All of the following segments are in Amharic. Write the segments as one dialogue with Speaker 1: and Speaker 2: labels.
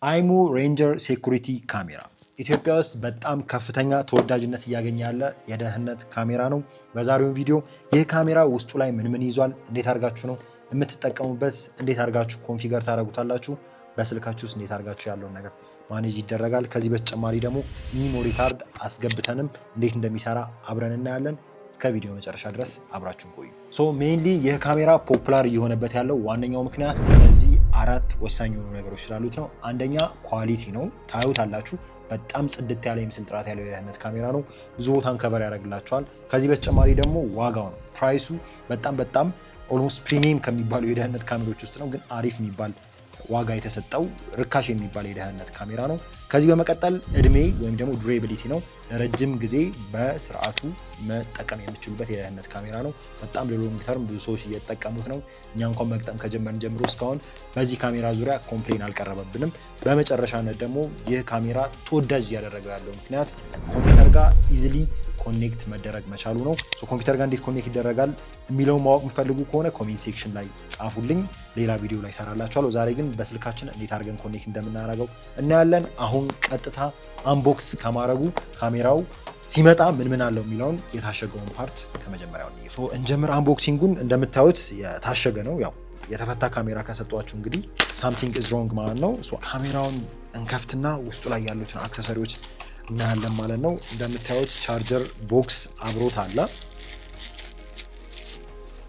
Speaker 1: አይሙ ሬንጀር ሴኩሪቲ ካሜራ ኢትዮጵያ ውስጥ በጣም ከፍተኛ ተወዳጅነት እያገኘ ያለ የደህንነት ካሜራ ነው። በዛሬው ቪዲዮ ይህ ካሜራ ውስጡ ላይ ምን ይዟል፣ እንዴት አድርጋችሁ ነው የምትጠቀሙበት፣ እንዴት አድርጋችሁ ኮንፊገር ታደርጉታላችሁ፣ በስልካችሁ ውስጥ እንዴት አድርጋችሁ ያለውን ነገር ማኔጅ ይደረጋል። ከዚህ በተጨማሪ ደግሞ ሚሞሪ ካርድ አስገብተንም እንዴት እንደሚሰራ አብረን እናያለን። እስከ ቪዲዮ መጨረሻ ድረስ አብራችሁን ቆዩ። ሜይንሊ ይህ ካሜራ ፖፑላር እየሆነበት ያለው ዋነኛው ምክንያት እነዚህ አራት ወሳኝ የሆኑ ነገሮች ስላሉት ነው። አንደኛ ኳሊቲ ነው፣ ታዩታላችሁ። በጣም ጽድት ያለ የምስል ጥራት ያለው የደህንነት ካሜራ ነው። ብዙ ቦታን ከቨር ያደርግላቸዋል። ከዚህ በተጨማሪ ደግሞ ዋጋው ነው። ፕራይሱ በጣም ኦልሞስት ፕሪሚየም ከሚባሉ የደህንነት ካሜራዎች ውስጥ ነው፣ ግን አሪፍ የሚባል ዋጋ የተሰጠው ርካሽ የሚባል የደህንነት ካሜራ ነው። ከዚህ በመቀጠል እድሜ ወይም ደግሞ ዱሬቢሊቲ ነው። ለረጅም ጊዜ በስርዓቱ መጠቀም የምትችሉበት የደህንነት ካሜራ ነው። በጣም ለሎንግ ተርም ብዙ ሰዎች እየተጠቀሙት ነው። እኛ እንኳን መግጠም ከጀመርን ጀምሮ እስካሁን በዚህ ካሜራ ዙሪያ ኮምፕሌን አልቀረበብንም። በመጨረሻነት ደግሞ ይህ ካሜራ ተወዳጅ እያደረገው ያለው ምክንያት ኮምፒውተር ጋር ኢዚሊ ኮኔክት መደረግ መቻሉ ነው። ኮምፒውተር ጋር እንዴት ኮኔክት ይደረጋል የሚለውን ማወቅ የምፈልጉ ከሆነ ኮሜንት ሴክሽን ላይ ጻፉልኝ፣ ሌላ ቪዲዮ ላይ ሰራላችኋለሁ። ዛሬ ግን በስልካችን እንዴት አድርገን ኮኔክት እንደምናደርገው እናያለን። አሁን ቀጥታ አንቦክስ ከማድረጉ ካሜራው ሲመጣ ምን አለው የሚለውን የታሸገውን ፓርት ከመጀመሪያው እንጀምር። አንቦክሲንጉን እንደምታዩት የታሸገ ነው። ያው የተፈታ ካሜራ ከሰጧችሁ እንግዲህ ሳምቲንግ ኢዝ ሮንግ ማለት ነው። ካሜራውን እንከፍትና ውስጡ ላይ ያሉትን አክሰሰሪዎች እናያለን ማለት ነው። እንደምታዩት ቻርጀር ቦክስ አብሮት አለ።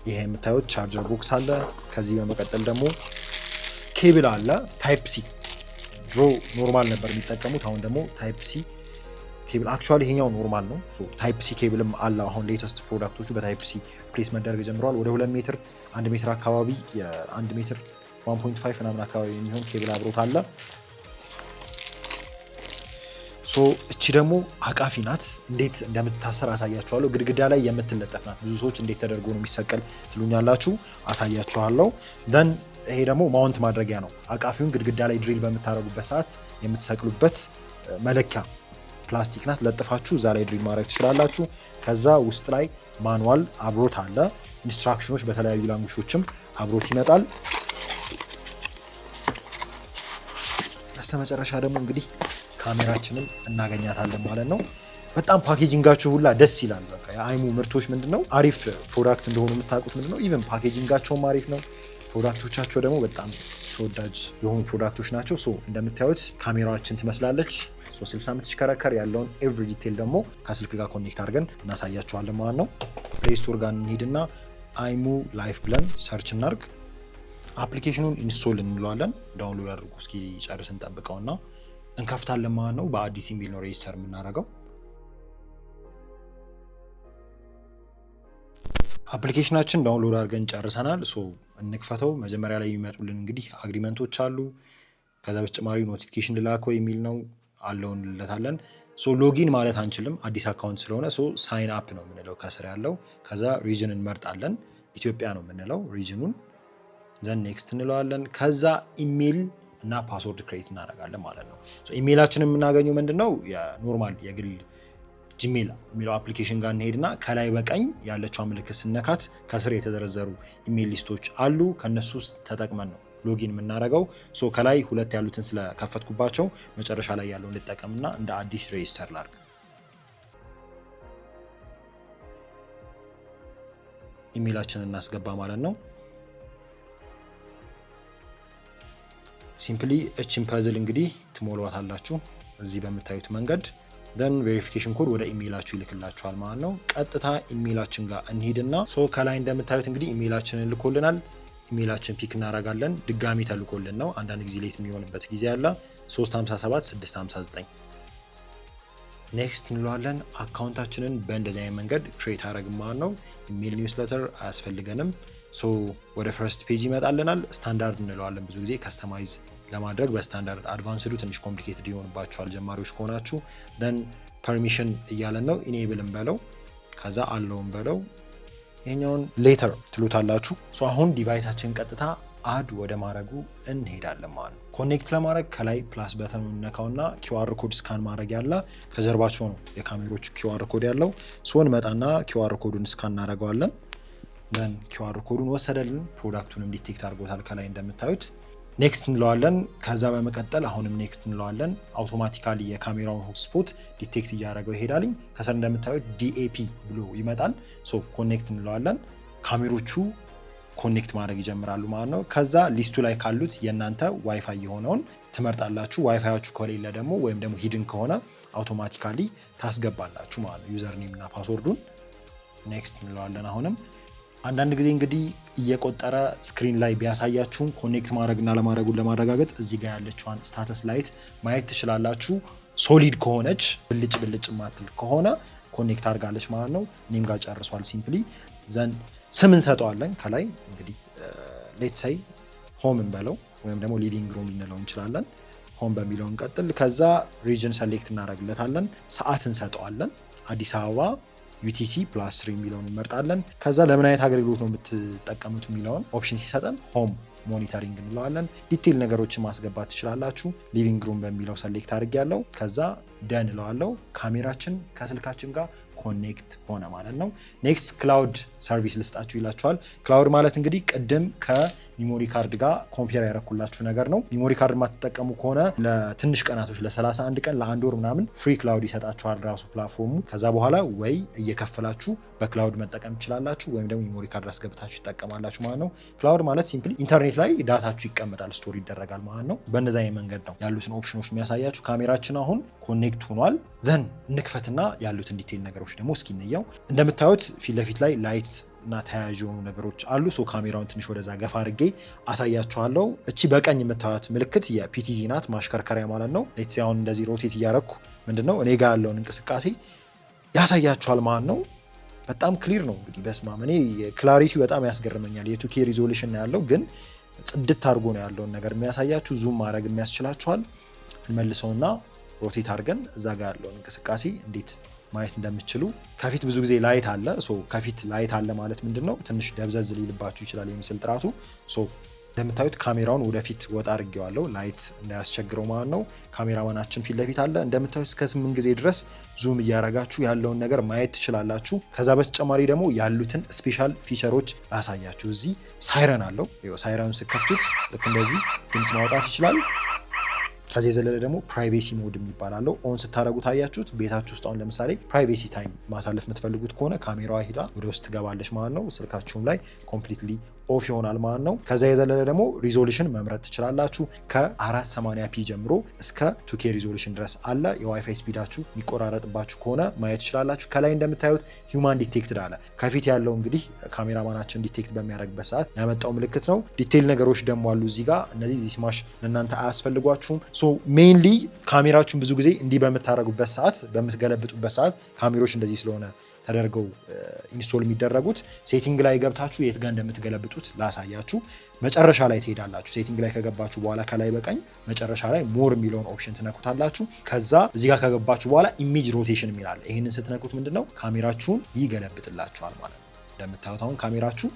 Speaker 1: ይሄ የምታዩት ቻርጀር ቦክስ አለ። ከዚህ በመቀጠል ደግሞ ኬብል አለ። ታይፕ ሲ ድሮ ኖርማል ነበር የሚጠቀሙት፣ አሁን ደግሞ ታይፕ ሲ ኬብል። አክቹዋሊ ይሄኛው ኖርማል ነው። ታይፕ ሲ ኬብልም አለ። አሁን ሌተስት ፕሮዳክቶቹ በታይፕ ሲ ፕሌስ መደረግ ጀምረዋል። ወደ 2 ሜትር 1 ሜትር አካባቢ የ1 ሜትር 1.5 ምናምን አካባቢ የሚሆን ኬብል አብሮት አለ። እቺ ደግሞ አቃፊ ናት። እንዴት እንደምትታሰር አሳያችኋለሁ። ግድግዳ ላይ የምትለጠፍ ናት። ብዙ ሰዎች እንዴት ተደርጎ ነው የሚሰቀል ትሉኛላችሁ፣ አሳያችኋለሁ። ደን ይሄ ደግሞ ማውንት ማድረጊያ ነው። አቃፊውን ግድግዳ ላይ ድሪል በምታደርጉበት ሰዓት የምትሰቅሉበት መለኪያ ፕላስቲክ ናት። ለጥፋችሁ እዛ ላይ ድሪል ማድረግ ትችላላችሁ። ከዛ ውስጥ ላይ ማኑዋል አብሮት አለ። ኢንስትራክሽኖች በተለያዩ ላንጉጆችም አብሮት ይመጣል። በስተመጨረሻ ደግሞ እንግዲህ ካሜራችንን እናገኛታለን ማለት ነው። በጣም ፓኬጂንጋቸው ሁላ ደስ ይላል። በቃ የአይሙ ምርቶች ምንድነው አሪፍ ፕሮዳክት እንደሆኑ የምታውቁት ምንድነው፣ ኢቨን ፓኬጂንጋቸውም አሪፍ ነው። ፕሮዳክቶቻቸው ደግሞ በጣም ተወዳጅ የሆኑ ፕሮዳክቶች ናቸው። እንደምታዩት ካሜራችን ትመስላለች። 60 የምትሽከረከር ያለውን ኤቭሪ ዲቴል ደግሞ ከስልክ ጋር ኮኔክት አድርገን እናሳያቸዋለን ማለት ነው። ፕሌይ ስቶር ጋር እንሂድና አይሙ ላይፍ ብለን ሰርች እናርግ። አፕሊኬሽኑን ኢንስቶል እንለዋለን። ዳውንሎድ አድርጉ እስኪ ጨርስ እንጠብቀውና እንከፍታለን ማለት ነው። በአዲስ ኢሜል ነው ሬጅስተር የምናደርገው። አፕሊኬሽናችን ዳውንሎድ አድርገን ጨርሰናል። እንክፈተው። መጀመሪያ ላይ የሚመጡልን እንግዲህ አግሪመንቶች አሉ። ከዛ በተጨማሪ ኖቲፊኬሽን ልላከው የሚል ነው አለውን ልለታለን። ሎጊን ማለት አንችልም አዲስ አካውንት ስለሆነ ሳይን አፕ ነው የምንለው ከስር ያለው። ከዛ ሪጅን እንመርጣለን። ኢትዮጵያ ነው የምንለው ሪጅኑን። ዘን ኔክስት እንለዋለን። ከዛ ኢሜል እና ፓስወርድ ክሬት እናደርጋለን ማለት ነው። ኢሜይላችንን የምናገኘው ምንድነው የኖርማል የግል ጂሜል የሚለው አፕሊኬሽን ጋር እንሄድና ከላይ በቀኝ ያለችው ምልክት ስነካት ከስር የተዘረዘሩ ኢሜይል ሊስቶች አሉ። ከነሱ ውስጥ ተጠቅመን ነው ሎጊን የምናደርገው። ከላይ ሁለት ያሉትን ስለከፈትኩባቸው መጨረሻ ላይ ያለውን ልጠቀምና እንደ አዲስ ሬጅስተር ላድርግ። ኢሜይላችንን እናስገባ ማለት ነው። ሲምፕሊ እችን ፐዝል እንግዲህ ትሞሏታላችሁ እዚህ በምታዩት መንገድ። ደን ቬሪፊኬሽን ኮድ ወደ ኢሜይላችሁ ይልክላችኋል ማለት ነው። ቀጥታ ኢሜይላችን ጋር እንሂድና ከላይ እንደምታዩት እንግዲህ ኢሜይላችንን ልኮልናል። ኢሜይላችን ፒክ እናደርጋለን። ድጋሚ ተልኮልን ነው። አንዳንድ ጊዜ ሌት የሚሆንበት ጊዜ አለ። 357 659 ኔክስት እንለዋለን። አካውንታችንን በእንደዚህ አይነት መንገድ ክሬት አደረግን ማለት ነው። ኢሜይል ኒውስሌተር አያስፈልገንም። ወደ ፈርስት ፔጅ ይመጣልናል። ስታንዳርድ እንለዋለን። ብዙ ጊዜ ከስተማይዝ ለማድረግ በስታንዳርድ፣ አድቫንስዱ ትንሽ ኮምፕሊኬትድ ይሆንባቸዋል ጀማሪዎች ከሆናችሁ። ደን ፐርሚሽን እያለን ነው። ኢኔብልን በለው፣ ከዛ አለውን በለው። ይሄኛውን ሌተር ትሉታላችሁ። አሁን ዲቫይሳችን ቀጥታ አድ ወደ ማድረጉ እንሄዳለን ማለት ነው። ኮኔክት ለማድረግ ከላይ ፕላስ በተኑ ነካውና ኪውአር ኮድ ስካን ማድረግ ያለ ከጀርባቸው ነው የካሜሮች ኪውአር ኮድ ያለው። መጣና ኪውአር ኮዱን ስካን እናደርገዋለን። ደን ኪውአር ኮዱን ወሰደልን። ፕሮዳክቱንም ዲቴክት አድርጎታል ከላይ እንደምታዩት። ኔክስት እንለዋለን። ከዛ በመቀጠል አሁንም ኔክስት እንለዋለን። አውቶማቲካሊ የካሜራውን ሆትስፖት ዲቴክት እያደረገው ይሄዳልኝ። ከስር እንደምታዩት DAP ብሎ ይመጣል። ሶ ኮኔክት እንለዋለን። ካሜሮቹ ኮኔክት ማድረግ ይጀምራሉ ማለት ነው። ከዛ ሊስቱ ላይ ካሉት የእናንተ ዋይፋይ የሆነውን ትመርጣላችሁ። ዋይፋያችሁ ከሌለ ደግሞ ወይም ደግሞ ሂድን ከሆነ አውቶማቲካሊ ታስገባላችሁ ማለት ነው ዩዘር ኔም እና ፓስወርዱን። ኔክስት እንለዋለን። አሁንም አንዳንድ ጊዜ እንግዲህ እየቆጠረ ስክሪን ላይ ቢያሳያችሁም ኮኔክት ማድረግና ለማድረጉን ለማረጋገጥ እዚህ ጋር ያለችዋን ስታተስ ላይት ማየት ትችላላችሁ። ሶሊድ ከሆነች ብልጭ ብልጭ ማትል ከሆነ ኮኔክት አድርጋለች ማለት ነው። እኔም ጋር ጨርሷል። ሲምፕሊ ዘን ስም እንሰጠዋለን። ከላይ እንግዲህ ሌት ሳይ ሆም እንበለው ወይም ደግሞ ሊቪንግ ሩም ልንለው እንችላለን። ሆም በሚለው እንቀጥል። ከዛ ሪጅን ሰሌክት እናደርግለታለን። ሰዓት እንሰጠዋለን። አዲስ አበባ UTC +3 የሚለውን እንመርጣለን። ከዛ ለምን አይነት አገልግሎት ነው የምትጠቀሙት የሚለውን ኦፕሽን ሲሰጠን ሆም ሞኒተሪንግ እንለዋለን። ዲቴይል ነገሮችን ማስገባት ትችላላችሁ። ሊቪንግ ሩም በሚለው ሰሌክት አድርግ ያለው ከዛ ደን እለዋለሁ። ካሜራችን ከስልካችን ጋር ኮኔክት ሆነ ማለት ነው። ኔክስት ክላውድ ሰርቪስ ልስጣችሁ ይላችኋል። ክላውድ ማለት እንግዲህ ቅድም ከሚሞሪ ካርድ ጋር ኮምፔር ያረኩላችሁ ነገር ነው። ሚሞሪ ካርድ የማትጠቀሙ ከሆነ ለትንሽ ቀናቶች ለ31 ቀን ለ1 ወር ምናምን ፍሪ ክላውድ ይሰጣችኋል ራሱ ፕላትፎርሙ። ከዛ በኋላ ወይ እየከፈላችሁ በክላውድ መጠቀም ትችላላችሁ ወይም ደግሞ ሚሞሪ ካርድ አስገብታችሁ ይጠቀማላችሁ ማለት ነው። ክላውድ ማለት ሲምፕሊ ኢንተርኔት ላይ ዳታችሁ ይቀመጣል፣ ስቶር ይደረጋል ማለት ነው። በእነዛ መንገድ ነው ያሉትን ኦፕሽኖች የሚያሳያችሁ። ካሜራችን አሁን ኮኔክት ሆኗል። ዘን እንክፈትና ያሉትን ዲቴይል ነገሮች ደግሞ እስኪንየው። እንደምታዩት ፊት ለፊት ላይ ላይት እና ተያያዥ የሆኑ ነገሮች አሉ። ሶ ካሜራውን ትንሽ ወደዛ ገፋ አድርጌ አሳያችኋለሁ። እቺ በቀኝ የምታዩት ምልክት የፒቲዚ ናት፣ ማሽከርከሪያ ማለት ነው። ሌትስ አሁን እንደዚህ ሮቴት እያረኩ ምንድነው እኔ ጋር ያለውን እንቅስቃሴ ያሳያችኋል ማለት ነው። በጣም ክሊር ነው እንግዲህ በስማም። እኔ ክላሪቲ በጣም ያስገርመኛል። የ2K ሪዞሉሽን ያለው ግን ጽድት አድርጎ ነው ያለውን ነገር የሚያሳያችሁ። ዙም ማድረግ የሚያስችላችኋል። እንመልሰውና ሮቴት አድርገን እዛ ጋር ያለውን እንቅስቃሴ እንዴት ማየት እንደምትችሉ። ከፊት ብዙ ጊዜ ላይት አለ። ከፊት ላይት አለ ማለት ምንድነው ትንሽ ደብዘዝ ሊልባችሁ ይችላል የምስል ጥራቱ። እንደምታዩት ካሜራውን ወደፊት ወጣ አድርጌዋለሁ ላይት እንዳያስቸግረው ማለት ነው። ካሜራማናችን ፊት ለፊት አለ። እንደምታዩት እስከ 8 ጊዜ ድረስ ዙም እያረጋችሁ ያለውን ነገር ማየት ትችላላችሁ። ከዛ በተጨማሪ ደግሞ ያሉትን ስፔሻል ፊቸሮች ላሳያችሁ። እዚህ ሳይረን አለው። ሳይረኑን ስከፍቱት ልክ እንደዚህ ድምፅ ማውጣት ይችላል። ከዚህ የዘለለ ደግሞ ፕራይቬሲ ሞድ የሚባላለው ኦን ስታደረጉ ታያችሁት። ቤታችሁ ውስጥ አሁን ለምሳሌ ፕራይቬሲ ታይም ማሳለፍ የምትፈልጉት ከሆነ ካሜራዋ ሂዳ ወደ ውስጥ ትገባለች ማለት ነው። ስልካችሁም ላይ ኮምፕሊትሊ ኦፍ ይሆናል ማለት ነው። ከዛ የዘለለ ደግሞ ሪዞሉሽን መምረጥ ትችላላችሁ። ከ480p ጀምሮ እስከ 2K ሪዞሉሽን ድረስ አለ። የዋይፋይ ስፒዳችሁ የሚቆራረጥባችሁ ከሆነ ማየት ትችላላችሁ። ከላይ እንደምታዩት ሂውማን ዲቴክትድ አለ። ከፊት ያለው እንግዲህ ካሜራማናችን ዲቴክት በሚያደርግበት ሰዓት ያመጣው ምልክት ነው። ዲቴይል ነገሮች ደግሞ አሉ እዚህ ጋር። እነዚህ ዚስማሽ ለእናንተ አያስፈልጓችሁም። ሜይንሊ ካሜራችሁን ብዙ ጊዜ እንዲህ በምታደርጉበት ሰዓት፣ በምትገለብጡበት ሰዓት ካሜሮች እንደዚህ ስለሆነ ተደርገው ኢንስቶል የሚደረጉት ሴቲንግ ላይ ገብታችሁ የት ጋር እንደምትገለብጡት ላሳያችሁ። መጨረሻ ላይ ትሄዳላችሁ። ሴቲንግ ላይ ከገባችሁ በኋላ ከላይ በቀኝ መጨረሻ ላይ ሞር የሚለውን ኦፕሽን ትነኩታላችሁ። ከዛ እዚህ ጋር ከገባችሁ በኋላ ኢሜጅ ሮቴሽን የሚላል። ይህንን ስትነኩት ምንድነው ካሜራችሁን ይገለብጥላችኋል ማለት ነው። እንደምታዩት አሁን ካሜራችሁ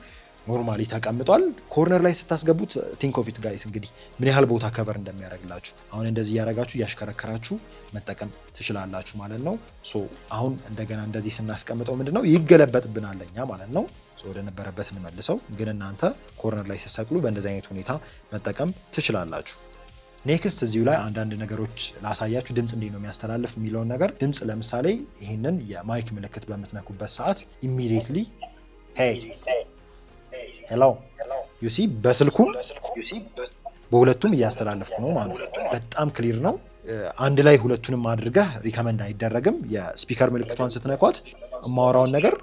Speaker 1: ኖርማሊ ተቀምጧል። ኮርነር ላይ ስታስገቡት ቲንክ ኦፍ ኢት ጋይስ እንግዲህ ምን ያህል ቦታ ከቨር እንደሚያደርግላችሁ። አሁን እንደዚህ እያደረጋችሁ እያሽከረከራችሁ መጠቀም ትችላላችሁ ማለት ነው። አሁን እንደገና እንደዚህ ስናስቀምጠው ምንድነው ይገለበጥብናል እኛ ማለት ነው። ወደ ነበረበት እንመልሰው። ግን እናንተ ኮርነር ላይ ስትሰቅሉ በእንደዚህ አይነት ሁኔታ መጠቀም ትችላላችሁ። ኔክስት እዚሁ ላይ አንዳንድ ነገሮች ላሳያችሁ። ድምፅ እንዴት ነው የሚያስተላልፍ የሚለውን ነገር። ድምፅ ለምሳሌ ይህንን የማይክ ምልክት በምትነኩበት ሰዓት ኢሚዲየትሊ ሄሎ ዩሲ በስልኩ በሁለቱም እያስተላለፍኩ ነው ማለት ነው። በጣም ክሊር ነው። አንድ ላይ ሁለቱንም አድርገህ ሪከመንድ አይደረግም። የስፒከር ምልክቷን ስትነኳት የማወራውን ነገር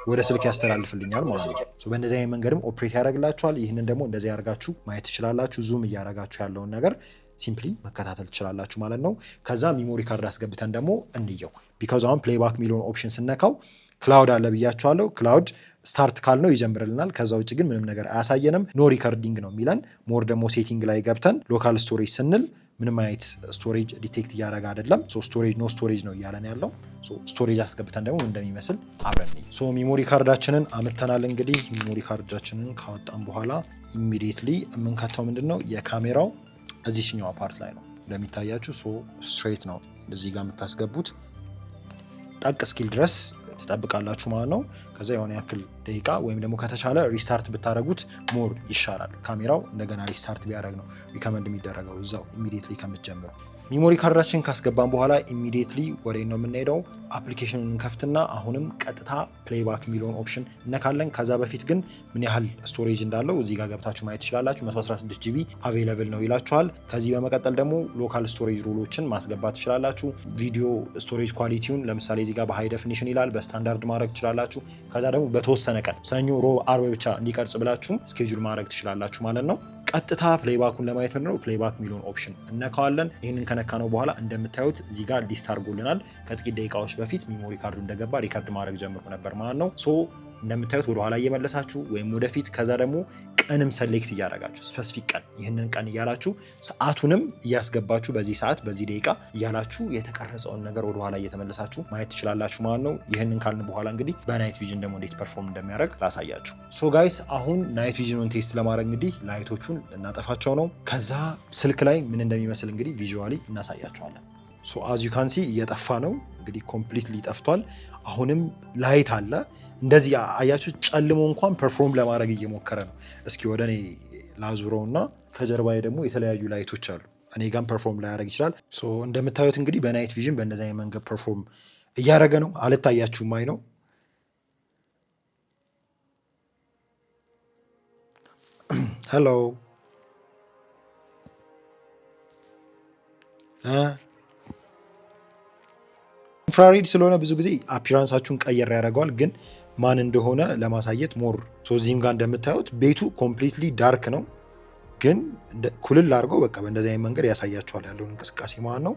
Speaker 1: ወደ ስልክ ያስተላልፍልኛል ማለት ነው። በእንደዚህ አይነት መንገድም ኦፕሬት ያደርግላችኋል። ይህንን ደግሞ እንደዚህ ያደርጋችሁ ማየት ትችላላችሁ። ዙም እያደረጋችሁ ያለውን ነገር ሲምፕሊ መከታተል ትችላላችሁ ማለት ነው። ከዛ ሚሞሪ ካርድ አስገብተን ደግሞ እንየው። ቢካዝ አሁን ፕሌይባክ የሚለውን ኦፕሽን ስነካው ክላውድ አለ ብያችኋለሁ። ክላውድ ስታርት ካልነው ይጀምርልናል። ከዛ ውጭ ግን ምንም ነገር አያሳየንም። ኖ ሪከርዲንግ ነው የሚለን። ሞር ደግሞ ሴቲንግ ላይ ገብተን ሎካል ስቶሬጅ ስንል ምንም አይነት ስቶሬጅ ዲቴክት እያደረገ አይደለም። ስቶሬጅ ኖ ስቶሬጅ ነው እያለን ያለው። ስቶሬጅ አስገብተን ደግሞ እንደሚመስል አብረን ሚሞሪ ካርዳችንን አምተናል። እንግዲህ ሚሞሪ ካርዳችንን ካወጣን በኋላ ኢሚዲየትሊ የምንከተው ምንድን ነው የካሜራው እዚህኛው ፓርት ላይ ነው እንደሚታያችሁ። ስትሬት ነው እዚህ ጋር የምታስገቡት። ጠቅ እስኪል ድረስ ትጠብቃላችሁ ማለት ነው። ከዛ የሆነ ያክል ደቂቃ ወይም ደግሞ ከተቻለ ሪስታርት ብታደረጉት ሞር ይሻላል። ካሜራው እንደገና ሪስታርት ቢያደርግ ነው ሪከመንድ የሚደረገው እዛው ኢሚዲየትሊ ከምትጀምሩ። ሚሞሪ ካርዳችን ካስገባን በኋላ ኢሚዲየትሊ ወደ ነው የምንሄደው። አፕሊኬሽኑን እንከፍትና አሁንም ቀጥታ ፕሌይባክ የሚለውን ኦፕሽን እነካለን። ከዛ በፊት ግን ምን ያህል ስቶሬጅ እንዳለው እዚህ ጋር ገብታችሁ ማየት ትችላላችሁ። 116 ጂቢ አቬይለብል ነው ይላችኋል። ከዚህ በመቀጠል ደግሞ ሎካል ስቶሬጅ ሩሎችን ማስገባት ትችላላችሁ። ቪዲዮ ስቶሬጅ ኳሊቲውን ለምሳሌ እዚህ ጋር በሃይ ዴፊኒሽን ይላል፣ በስታንዳርድ ማድረግ ትችላላችሁ። ከዛ ደግሞ በተወሰነ ቀን ሰኞ፣ ሮብ፣ አርብ ብቻ እንዲቀርጽ ብላችሁ ስኬጁል ማድረግ ትችላላችሁ ማለት ነው። ቀጥታ ፕሌይባኩን ለማየት ምንድነው ፕሌይባክ የሚለውን ኦፕሽን እነካዋለን። ይህንን ከነካነው በኋላ እንደምታዩት እዚህ ጋር ሊስት አድርጎልናል። ከጥቂት ደቂቃዎች በፊት ሚሞሪ ካርዱ እንደገባ ሪከርድ ማድረግ ጀምሮ ነበር ማለት ነው። ሶ እንደምታዩት ወደ ኋላ እየመለሳችሁ ወይም ወደፊት ከዛ ደግሞ ቀንም ሰሌክት እያደረጋችሁ ስፔሲፊክ ቀን ይህንን ቀን እያላችሁ ሰዓቱንም እያስገባችሁ በዚህ ሰዓት በዚህ ደቂቃ እያላችሁ የተቀረጸውን ነገር ወደ ኋላ እየተመለሳችሁ ማየት ትችላላችሁ ማለት ነው። ይህንን ካልን በኋላ እንግዲህ በናይት ቪዥን ደግሞ እንዴት ፐርፎርም እንደሚያደርግ ላሳያችሁ። ሶ ጋይስ አሁን ናይት ቪዥኑን ቴስት ለማድረግ እንግዲህ ላይቶቹን እናጠፋቸው ነው። ከዛ ስልክ ላይ ምን እንደሚመስል እንግዲህ ቪዥዋሊ እናሳያቸዋለን። ሶ አዝ ዩ ካን ሲ እየጠፋ ነው እንግዲህ ኮምፕሊትሊ ጠፍቷል። አሁንም ላይት አለ እንደዚህ አያችሁ፣ ጨልሞ እንኳን ፐርፎርም ለማድረግ እየሞከረ ነው። እስኪ ወደ እኔ ላዙረውና ከጀርባዬ ደግሞ የተለያዩ ላይቶች አሉ። እኔ ጋም ፐርፎርም ላያደርግ ይችላል። ሶ እንደምታዩት እንግዲህ በናይት ቪዥን በእንደዚህ አይነት መንገድ ፐርፎርም እያደረገ ነው። አልታያችሁም? አይ ነው ሄሎ ኢንፍራሬድ ስለሆነ ብዙ ጊዜ አፒራንሳችሁን ቀየር ያደርገዋል ግን ማን እንደሆነ ለማሳየት ሞር እዚህም ጋር እንደምታዩት ቤቱ ኮምፕሊትሊ ዳርክ ነው፣ ግን ኩልል አድርገው በቃ በእንደዚህ አይነት መንገድ ያሳያቸዋል ያለውን እንቅስቃሴ ማለት ነው።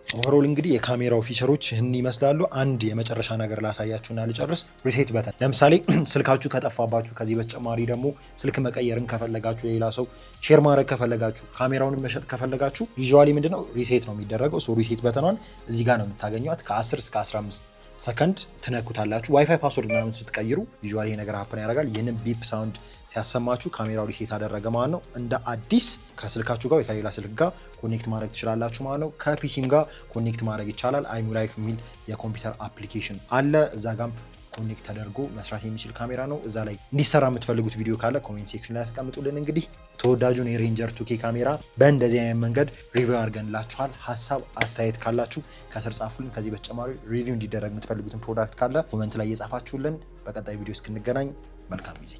Speaker 1: ኦቨሮል እንግዲህ የካሜራው ፊቸሮች ይህን ይመስላሉ። አንድ የመጨረሻ ነገር ላሳያችሁና ልጨርስ። ሪሴት በተን ለምሳሌ ስልካችሁ ከጠፋባችሁ፣ ከዚህ በተጨማሪ ደግሞ ስልክ መቀየርን ከፈለጋችሁ፣ ሌላ ሰው ሼር ማድረግ ከፈለጋችሁ፣ ካሜራውን መሸጥ ከፈለጋችሁ ዩዥዋሊ ምንድነው ሪሴት ነው የሚደረገው። ሶ ሪሴት በተኗን እዚህ ጋር ነው የምታገኟት። ከ10 እስከ 15 ሰከንድ ትነኩታላችሁ። ዋይፋይ ፓስወርድ ምናምን ስትቀይሩ ዩዥዋሊ ይሄ ነገር ሀፕን ያደርጋል። ይህንን ቢፕ ሳውንድ ሲያሰማችሁ ካሜራው ሪሴት አደረገ ማለት ነው። እንደ አዲስ ከስልካችሁ ጋር ወይ ከሌላ ስልክ ጋር ኮኔክት ማድረግ ትችላላችሁ ማለት ነው። ከፒሲም ጋር ኮኔክት ማድረግ ይቻላል። አይሙ ላይፍ የሚል የኮምፒውተር አፕሊኬሽን አለ። እዛ ጋም ኮኔክት ተደርጎ መስራት የሚችል ካሜራ ነው። እዛ ላይ እንዲሰራ የምትፈልጉት ቪዲዮ ካለ ኮሜንት ሴክሽን ላይ ያስቀምጡልን። እንግዲህ ተወዳጁን የሬንጀር 2K ካሜራ በእንደዚህ አይነት መንገድ ሪቪው አድርገንላችኋል። ሀሳብ አስተያየት ካላችሁ ከስር ጻፉልን። ከዚህ በተጨማሪ ሪቪው እንዲደረግ የምትፈልጉትን ፕሮዳክት ካለ ኮሜንት ላይ እየጻፋችሁልን። በቀጣይ ቪዲዮ እስክንገናኝ መልካም ጊዜ